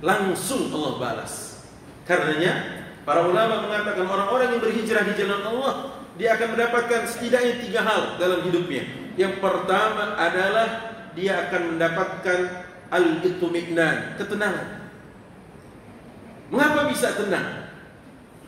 langsung Allah balas. Karenanya para ulama mengatakan orang-orang yang berhijrah di jalan Allah, dia akan mendapatkan setidaknya 3 hal dalam hidupnya. Yang pertama adalah dia akan mendapatkan al-itmi'nan, ketenangan. Mengapa bisa tenang?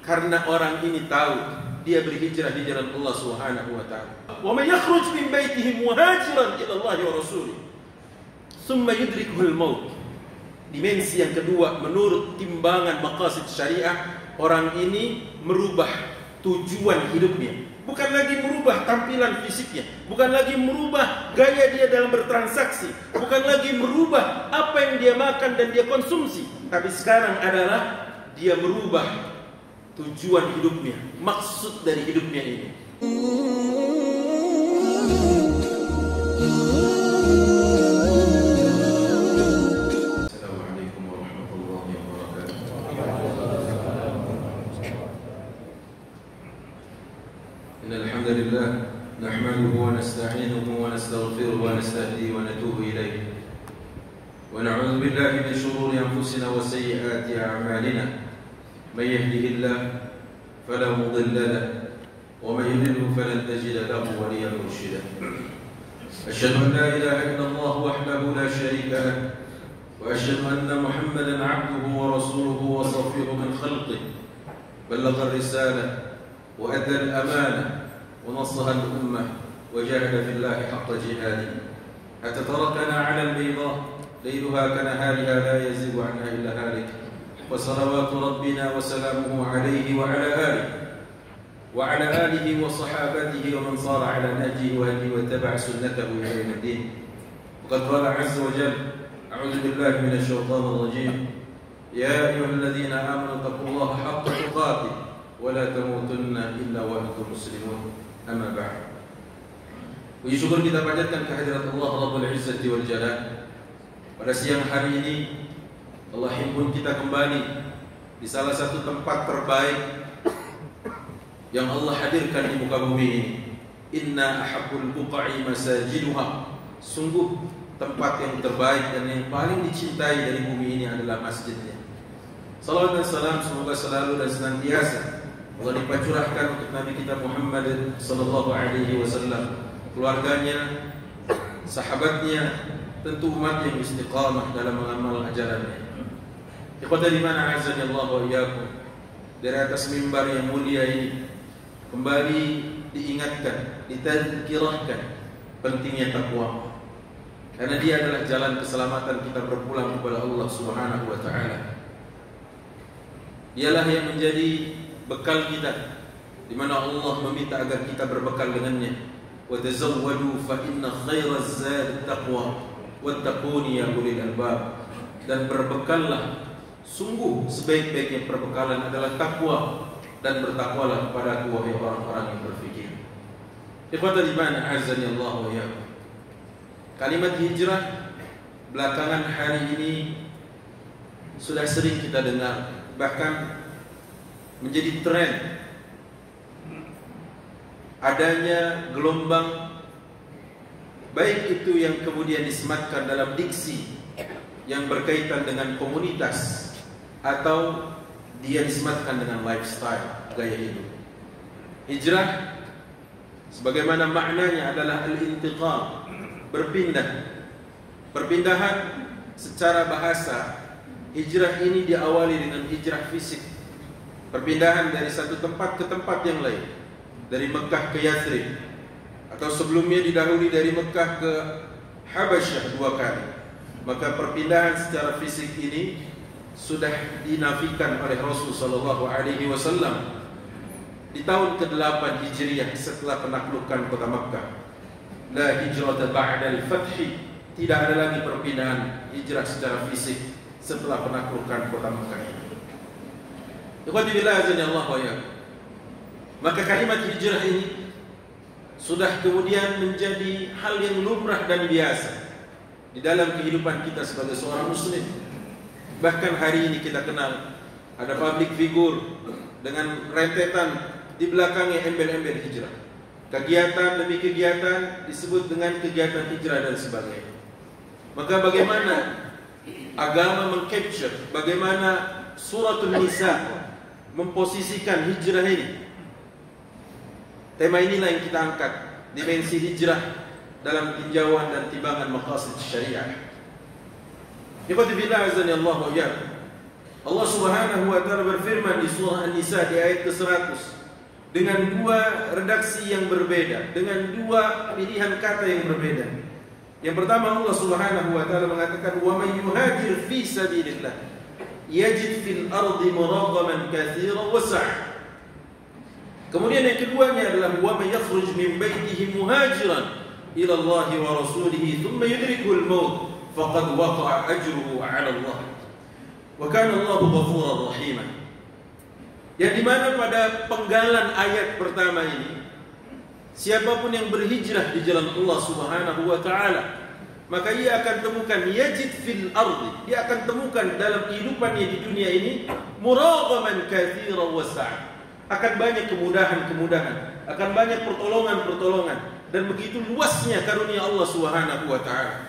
Karena orang ini tahu dia berhijrah di jalan Allah Subhanahu wa taala. Wa may yakhruj min baitihi muhajiran ila Allah wa rasulih, thumma yudrikuhul maut. Dimensi yang kedua, menurut timbangan maqasid syariah, orang ini merubah tujuan hidupnya. Bukan lagi merubah tampilan fisiknya, bukan lagi merubah gaya dia dalam bertransaksi, bukan lagi merubah apa yang dia makan dan dia konsumsi, tapi sekarang adalah dia merubah tujuan hidupnya, maksud dari hidupnya ini. Assalamualaikum warahmatullahi wabarakatuh. Innal hamdalillah nahmaduhu wa nasta'inuhu wa nastaghfiruhu wa nastahdihi wa natubu ilayh. Wa na'udzu billahi min shururi anfusina wa sayyiati a'malina. من يهده الله فلا مضل له ومن يضلل فلن تجد له وليا مرشدا. أشهد أن لا إله إلا الله وحده لا شريك له وأشهد أن محمدا عبده ورسوله وصفيه من خلقه بلغ الرسالة وأدى الأمانة ونصح الأمة وجاهد في الله حق جهاده حتى تركنا على البيضاء ليلها كنهارها لا يزيغ عنها إلا هالك. وصلوات ربنا وسلامه عليه وعلى آله وصحابته ومن صار على نهجه وهديه واتبع سنته إلى يوم الدين. وقد قال عز وجل: أعوذ بالله من الشيطان الرجيم، يا أيها الذين آمنوا اتقوا الله حق تقاته ولا تموتن إلا وأنتم مسلمون. أما بعد. Puji syukur kita panjatkan kehadirat Allah Rabbul Izzati wal Jalal. Pada siang hari ini Allah himpun kita kembali di salah satu tempat terbaik yang Allah hadirkan di muka bumi ini. Inna ahabbul buqa'i masajiduha. Sungguh tempat yang terbaik dan yang paling dicintai dari bumi ini adalah masjidnya. Salawat dan salam semoga selalu dan senantiasa Allah dipacurahkan untuk Nabi kita Muhammad sallallahu alaihi wasallam, keluarganya, sahabatnya, tentu umat yang istiqamah dalam mengamal ajarannya. Ikhwata dimana azani Allah wa iyyakum, dari atas mimbar yang mulia ini kembali diingatkan, ditazkirahkan pentingnya takwa. Karena dia adalah jalan keselamatan kita berpulang kepada Allah Subhanahu wa taala. Dialah yang menjadi bekal kita, di mana Allah meminta agar kita berbekal dengannya. Wa tazawwadu fa inna khairaz zadi taqwa wattaquni ya ulil albab. Dan berbekallah, sungguh sebaik-baiknya perbekalan adalah takwa, dan bertakwalah kepada aku wahai orang-orang yang berfikir. Ikhwata dimana azani Allah wa iyyakum. Kalimat hijrah belakangan hari ini sudah sering kita dengar, bahkan menjadi tren. Adanya gelombang, baik itu yang kemudian disematkan dalam diksi yang berkaitan dengan komunitas, atau dia disematkan dengan lifestyle, gaya hidup. Hijrah sebagaimana maknanya adalah al-intiqal, berpindah. Perpindahan secara bahasa, hijrah ini diawali dengan hijrah fisik. Perpindahan dari satu tempat ke tempat yang lain, dari Mekah ke Yathrib, atau sebelumnya didahului dari Mekah ke Habasyah 2 kali. Maka perpindahan secara fisik ini sudah dinafikan oleh Rasul sallallahu alaihi wasallam di tahun ke-8 Hijriah setelah penaklukan kota Makkah. La hijrata ba'dal fath, tidak ada lagi perpindahan hijrah secara fisik setelah penaklukan kota Makkah. Ikhwati billah azza Allah wa iyyakum. Maka kalimat hijrah ini sudah kemudian menjadi hal yang lumrah dan biasa di dalam kehidupan kita sebagai seorang muslim. Bahkan hari ini kita kenal ada public figure dengan rentetan di belakangnya embel-embel hijrah. Kegiatan demi kegiatan disebut dengan kegiatan hijrah dan sebagainya. Maka bagaimana agama mengcapture bagaimana Suratul Nisa memposisikan hijrah ini. Tema inilah yang kita angkat, dimensi hijrah dalam tinjauan dan timbangan maqasid syariah. Ikhwati fillah azani Allah wa iyyakum. Allah Subhanahu wa taala berfirman di surah An-Nisa di ayat ke-100 dengan dua redaksi yang berbeda, dengan dua pilihan kata yang berbeda. Yang pertama, Allah Subhanahu wa taala mengatakan wa may yuhajir fi sabilillah yajid fil ardi muragaman katsiran wa sa'a. Kemudian yang keduanya adalah wa may yakhruj min baitihi muhajiran ila Allah wa rasulih thumma yudrikuhu al-maut faqad waqa'a ajruhu 'ala Allah. Wa kana Allahu ghafurar rahima. Yang dimana pada penggalan ayat pertama ini, siapapun yang berhijrah di jalan Allah Subhanahu wa taala, maka ia akan temukan yajid fil ardi, dia akan temukan dalam kehidupannya di dunia ini muragaman katsiran wa sa'a. Akan banyak kemudahan-kemudahan, akan banyak pertolongan-pertolongan, dan begitu luasnya karunia Allah Subhanahu wa taala.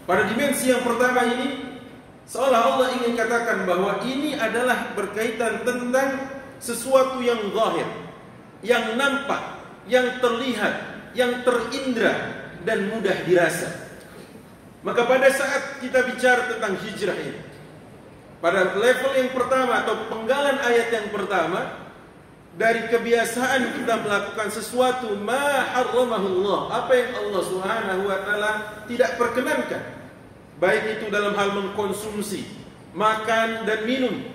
Pada dimensi yang pertama ini, seolah Allah ingin katakan bahwa ini adalah berkaitan tentang sesuatu yang zahir, yang nampak, yang terlihat, yang terindra dan mudah dirasa. Maka pada saat kita bicara tentang hijrah ini, pada level yang pertama atau penggalan ayat yang pertama, dari kebiasaan kita melakukan sesuatu ma harramahullah, apa yang Allah Subhanahu wa taala tidak perkenankan, baik itu dalam hal mengkonsumsi, makan dan minum,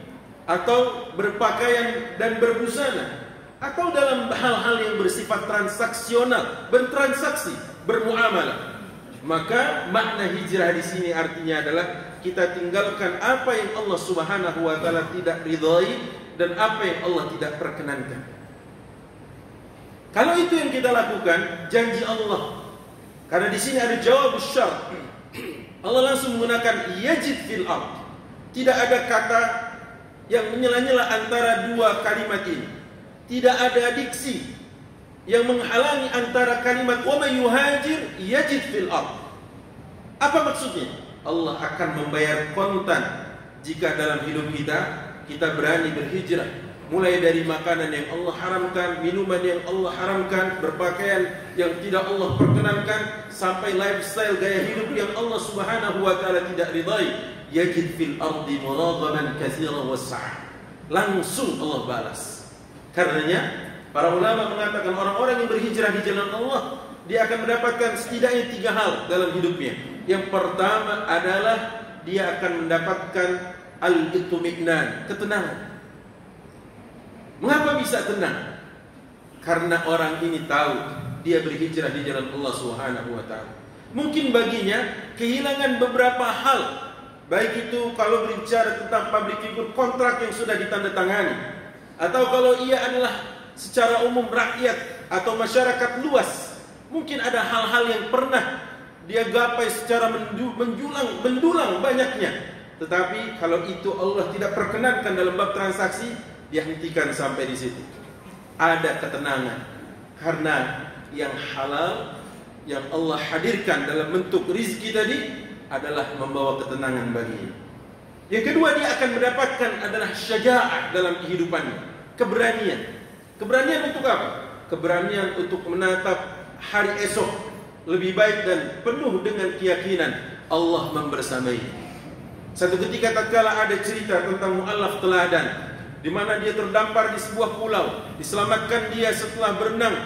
atau berpakaian dan berbusana, atau dalam hal-hal yang bersifat transaksional, bertransaksi, bermuamalah. Maka makna hijrah di sini artinya adalah kita tinggalkan apa yang Allah Subhanahu wa taala tidak ridhai dan apa yang Allah tidak perkenankan. Kalau itu yang kita lakukan, janji Allah. Karena di sini ada jawab syarat. Allah langsung menggunakan yajid fil ard. Tidak ada kata yang menyela-nyela antara dua kalimat ini. Tidak ada diksi yang menghalangi antara kalimat wa may yuhajir yajid fil ard. Apa maksudnya? Allah akan membayar kontan jika dalam hidup kita berani berhijrah, mulai dari makanan yang Allah haramkan, minuman yang Allah haramkan, berpakaian yang tidak Allah perkenankan, sampai lifestyle gaya hidup yang Allah Subhanahu wa taala tidak ridai. Yajid fil ardi muragaman katsiran wa sa'a. Langsung Allah balas. Karenanya para ulama mengatakan orang-orang yang berhijrah di jalan Allah, dia akan mendapatkan setidaknya 3 hal dalam hidupnya. Yang pertama adalah dia akan mendapatkan al-itmi'nan, ketenangan. Mengapa bisa tenang? Karena orang ini tahu dia berhijrah di jalan Allah Subhanahu wa taala. Mungkin baginya kehilangan beberapa hal, baik itu kalau berbicara tentang public figure, kontrak yang sudah ditandatangani, atau kalau ia adalah secara umum rakyat atau masyarakat luas, mungkin ada hal-hal yang pernah dia gapai secara mendulang banyaknya. Tetapi kalau itu Allah tidak perkenankan dalam bab transaksi, dia hentikan sampai di situ. Ada ketenangan karena yang halal yang Allah hadirkan dalam bentuk rizki tadi adalah membawa ketenangan baginya. Yang kedua, dia akan mendapatkan adalah syaja'ah dalam kehidupannya, keberanian. Keberanian untuk apa? Keberanian untuk menatap hari esok lebih baik dan penuh dengan keyakinan Allah membersamai. Satu ketika tatkala ada cerita tentang mu'allaf teladan, di mana dia terdampar di sebuah pulau, diselamatkan dia setelah berenang,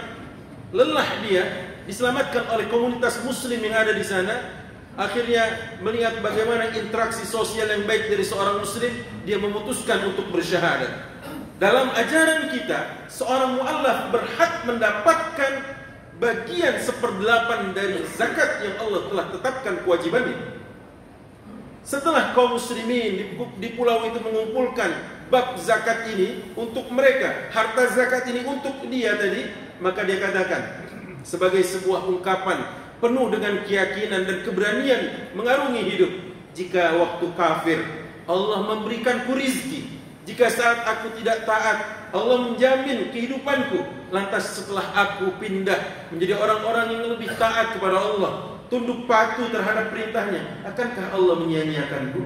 lelah dia, diselamatkan oleh komunitas muslim yang ada di sana. Akhirnya melihat bagaimana interaksi sosial yang baik dari seorang muslim, dia memutuskan untuk bersyahadat. Dalam ajaran kita, seorang mu'allaf berhak mendapatkan bagian 1/8 dari zakat yang Allah telah tetapkan kewajibannya. Setelah kaum muslimin di pulau itu mengumpulkan bab zakat ini untuk mereka, harta zakat ini untuk dia tadi, maka dia katakan sebagai sebuah ungkapan penuh dengan keyakinan dan keberanian mengarungi hidup, jika waktu kafir Allah memberikanku rizki, jika saat aku tidak taat Allah menjamin kehidupanku, lantas setelah aku pindah menjadi orang-orang yang lebih taat kepada Allah, tunduk patuh terhadap perintahnya, akankah Allah menyia-nyiakanku?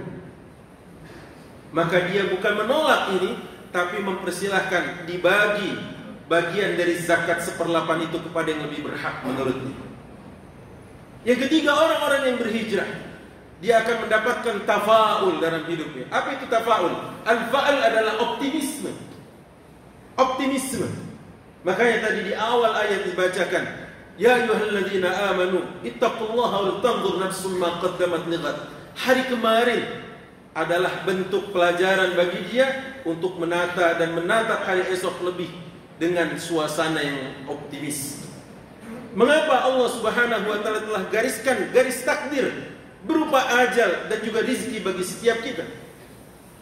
maka dia bukan menolak ini, tapi mempersilahkan dibagi bagian dari zakat 1/8 itu kepada yang lebih berhak menurutnya. Yang ketiga, orang-orang yang berhijrah, dia akan mendapatkan tafaul dalam hidupnya. Apa itu tafaul? Al-fa'al adalah optimisme. Optimisme. Makanya tadi di awal ayat dibacakan, ya ayyuhalladzina amanu ittaqullaha wal tanzur nafsum ma qaddamat lighad. Hari kemarin adalah bentuk pelajaran bagi dia untuk menata dan menatap hari esok lebih dengan suasana yang optimis. Mengapa Allah Subhanahu wa taala telah gariskan garis takdir berupa ajal dan juga rizki bagi setiap kita,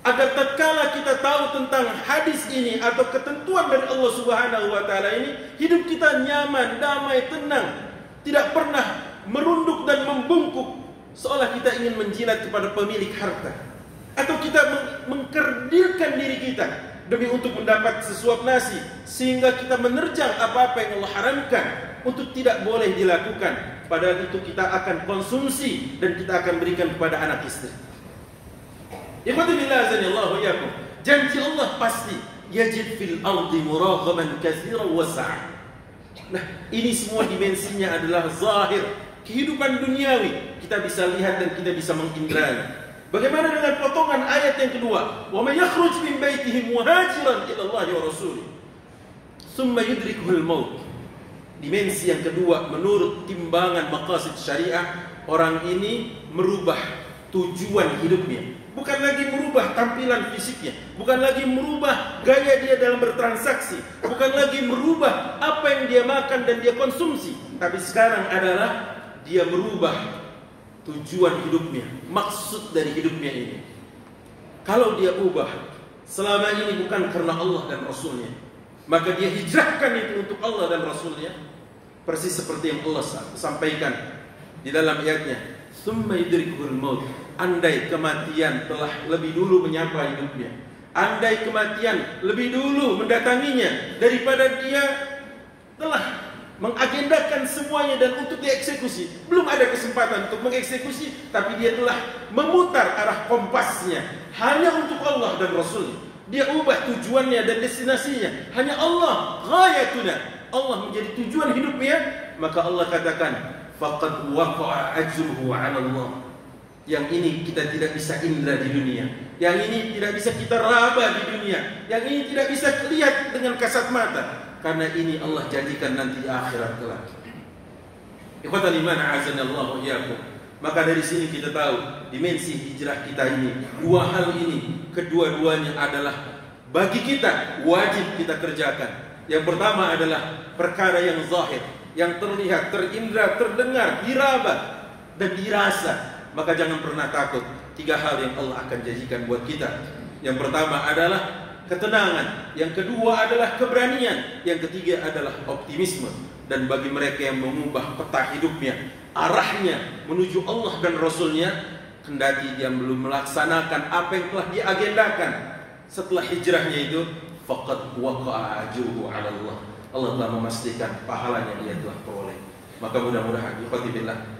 agar tatkala kita tahu tentang hadis ini atau ketentuan dari Allah Subhanahu wa taala ini, hidup kita nyaman, damai, tenang, tidak pernah merunduk dan membungkuk seolah kita ingin menjilat kepada pemilik harta, atau kita mengkerdilkan diri kita demi untuk mendapat sesuap nasi sehingga kita menerjang apa-apa yang Allah haramkan untuk tidak boleh dilakukan, padahal itu kita akan konsumsi dan kita akan berikan kepada anak istri. Janji Allah pasti, yajid fil ardi muraghaban katsiran wa sa'a. Nah, ini semua dimensinya adalah zahir, kehidupan duniawi. Kita bisa lihat dan kita bisa mengindrai. Bagaimana dengan potongan ayat yang kedua? Wa may yakhruj min baitihi muhajiran ila Allah wa rasulih thumma yudrikuhul maut. Dimensi yang kedua, menurut timbangan maqasid syariah, orang ini merubah tujuan hidupnya. Bukan lagi merubah tampilan fisiknya, bukan lagi merubah gaya dia dalam bertransaksi, bukan lagi merubah apa yang dia makan dan dia konsumsi, tapi sekarang adalah dia merubah tujuan hidupnya, maksud dari hidupnya ini. Kalau dia ubah selama ini bukan karena Allah dan Rasulnya, maka dia hijrahkan itu untuk Allah dan Rasulnya, persis seperti yang Allah sampaikan di dalam ayatnya, summa yudrikuhul maut. Andai kematian telah lebih dulu menyapa hidupnya, andai kematian lebih dulu mendatanginya daripada dia telah mengagendakan semuanya dan untuk dieksekusi, belum ada kesempatan untuk mengeksekusi, tapi dia telah memutar arah kompasnya hanya untuk Allah dan Rasul. Dia ubah tujuannya dan destinasinya hanya Allah, ghayatuna, Allah menjadi tujuan hidupnya, maka Allah katakan faqad waqa'a ajruhu 'ala Allah. Yang ini kita tidak bisa indra di dunia, yang ini tidak bisa kita raba di dunia, yang ini tidak bisa lihat dengan kasat mata, karena ini Allah janjikan nanti di akhirat kelak. Ikhwatal iman a'azanallahu iyyakum. Maka dari sini kita tahu dimensi hijrah kita ini, dua hal ini kedua-duanya adalah bagi kita wajib kita kerjakan. Yang pertama adalah perkara yang zahir, yang terlihat, terindra, terdengar, diraba dan dirasa. Maka jangan pernah takut. Tiga hal yang Allah akan janjikan buat kita. Yang pertama adalah ketenangan, yang kedua adalah keberanian, yang ketiga adalah optimisme. Dan bagi mereka yang mengubah peta hidupnya, arahnya menuju Allah dan Rasulnya, kendati dia belum melaksanakan apa yang telah diagendakan setelah hijrahnya itu, faqad waqa'a ajruhu 'ala Allah. Allah telah memastikan pahalanya dia telah peroleh. Maka mudah-mudahan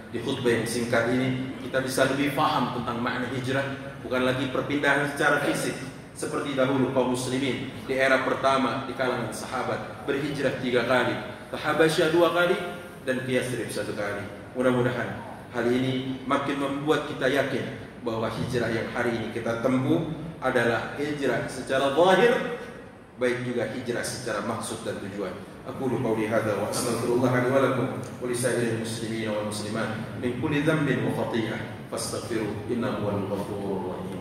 di khutbah yang singkat ini kita bisa lebih paham tentang makna hijrah, bukan lagi perpindahan secara fisik seperti dahulu kaum muslimin di era pertama di kalangan sahabat berhijrah 3 kali, ke Habasyah 2 kali dan ke Yathrib 1 kali. Mudah-mudahan hal ini makin membuat kita yakin bahwa hijrah yang hari ini kita tempuh adalah hijrah secara zahir, baik juga hijrah secara maksud dan tujuan. Aqulu qawli hadza wa astaghfirullah li wa lakum wa li sa'iril muslimin wal muslimat min kulli dhanbin wa khati'ah fastaghfiruhu innahu huwal ghafurur rahim.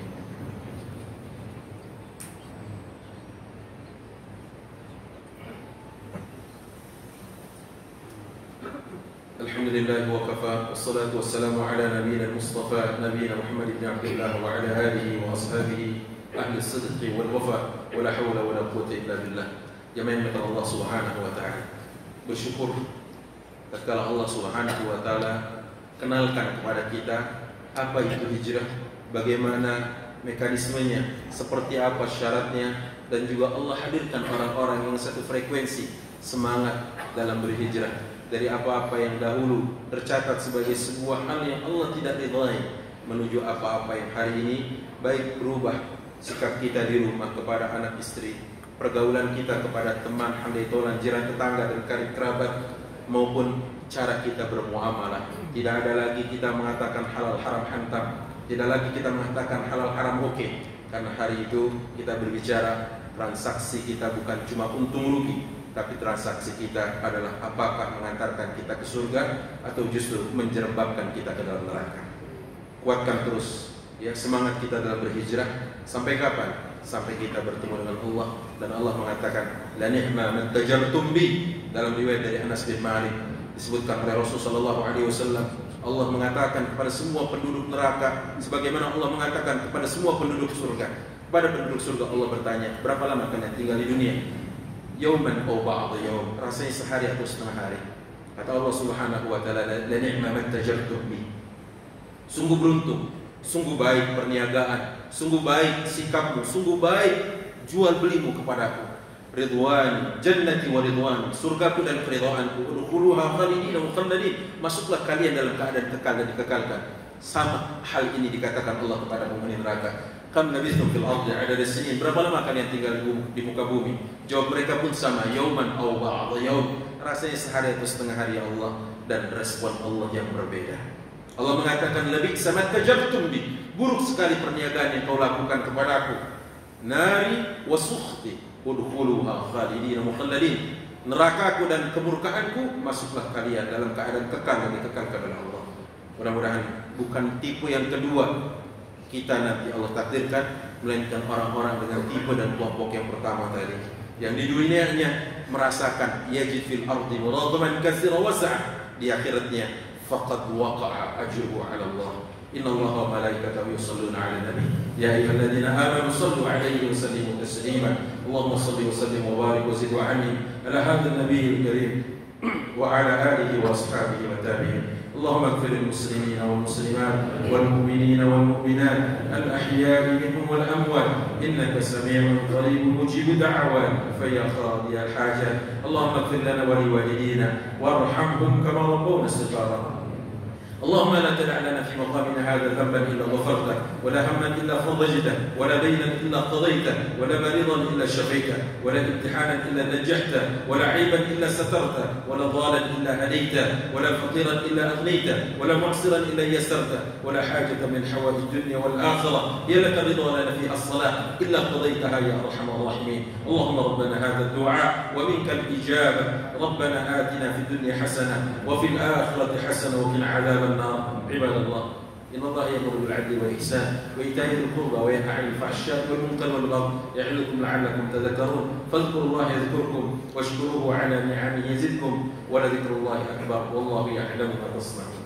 Alhamdulillah wa kafa, wassalatu wassalamu ala nabiyyina al-mustafa nabiyyina Muhammad ibn Abdullah wa ala alihi wa ashabihi ahli as-sidqi wal wafa wa la hawla wa la quwwata illa billah. Jamaah Allah Subhanahu wa taala, bersyukur tatkala Allah Subhanahu wa taala kenalkan kepada kita apa itu hijrah, bagaimana mekanismenya, seperti apa syaratnya, dan juga Allah hadirkan orang-orang yang satu frekuensi, semangat dalam berhijrah dari apa-apa yang dahulu tercatat sebagai sebuah hal yang Allah tidak ridhai, menuju apa-apa yang hari ini baik berubah sikap kita di rumah kepada anak istri, pergaulan kita kepada teman, handai tolan, jiran tetangga dan karib kerabat, maupun cara kita bermuamalah. Tidak ada lagi kita mengatakan halal haram hantam, tidak lagi kita mengatakan halal haram oke, karena hari itu kita berbicara transaksi kita bukan cuma untung rugi, tapi transaksi kita adalah apakah mengantarkan kita ke surga atau justru menjerembabkan kita ke dalam neraka. Kuatkan terus ya semangat kita dalam berhijrah. Sampai kapan? Sampai kita bertemu dengan Allah. Dan Allah mengatakan, la ni'ma man tajartum bi. Dalam riwayat dari Anas bin Malik disebutkan oleh Rasulullah SAW, Allah mengatakan kepada semua penduduk neraka sebagaimana Allah mengatakan kepada semua penduduk surga. Kepada penduduk surga Allah bertanya, berapa lama kalian tinggal di dunia? Yauman aw ba'd yaum, rasanya sehari atau setengah hari. Kata Allah Subhanahu wa taala, la ni'ma man tajartum bi. Sungguh beruntung, sungguh baik perniagaan, sungguh baik sikapmu, sungguh baik jual belimu kepadaku. Ridwan, jannati wa ridwan, surgaku dan keridhaanku. Udkhuluha khalidina mukhalladin, masuklah kalian dalam keadaan kekal dan dikekalkan. Sama hal ini dikatakan Allah kepada penghuni neraka. Kam labithtum fil ardi adada sinin, berapa lama kalian tinggal di muka bumi? Jawab mereka pun sama, yauman aw ba'd yaum, rasanya sehari atau setengah hari ya Allah. Dan respon Allah yang berbeda. Allah mengatakan, lebih samat tajartum bi, buruk sekali perniagaan yang kau lakukan kepadaku. Nari wa sukhti udkhuluha khalidina mukhalladin, nerakaku dan kemurkaanku, masuklah kalian dalam keadaan kekal dan dikekalkan oleh Allah. Mudah-mudahan bukan tipe yang kedua kita nanti Allah takdirkan, melainkan orang-orang dengan tipe dan kelompok yang pertama tadi, yang di dunianya merasakan yajid fil ardi muradaman katsira was'a, di akhiratnya faqad waqa'a ajruhu 'ala Allah. Inna Allaha wa malaikatahu yusholluna 'alan nabi ya ayyuhalladzina amanu shallu 'alaihi wa sallimu taslima. Allahumma shalli wa sallim wa barik wa zid wa 'anni ala hadzal nabiyil karim wa 'ala alihi wa ashabihi wa tabi'in. اللهم اغفر للمسلمين والمسلمات والمؤمنين والمؤمنات الأحياء منهم والأموات إنك سميع قريب مجيب دعوات فيا قاضي الحاجات. اللهم اغفر لنا ولوالدينا وارحمهم كما ربونا صغارا. اللهم لا تدع لنا في مقامنا هذا ذنبا إلا غفرته ولا هما إلا فرجته ولا دينا إلا قضيته ولا مريضا إلا شفيته ولا امتحانا إلا نجحته ولا عيبا إلا سترته ولا ضالا إلا هديته ولا فقيرا إلا أغنيته ولا معسرا إلا يسرته ولا حاجة من حوائج الدنيا والآخرة هي لك رضا لنا فيها الصلاة إلا قضيتها يا أرحم الراحمين. اللهم ربنا هذا الدعاء ومنك الإجابة. ربنا آتنا في الدنيا حسنة وفي الآخرة حسنة وقنا عذاب النار. عباد الله، إن الله يأمر بالعدل والإحسان وإيتاء ذي القربى وينهى عن الفحشاء والمنكر والبغي يعظكم لعلكم تذكرون. فاذكروا الله يذكركم واشكروه على نعمه يزدكم ولذكر الله أكبر والله يعلم ما تصنعون.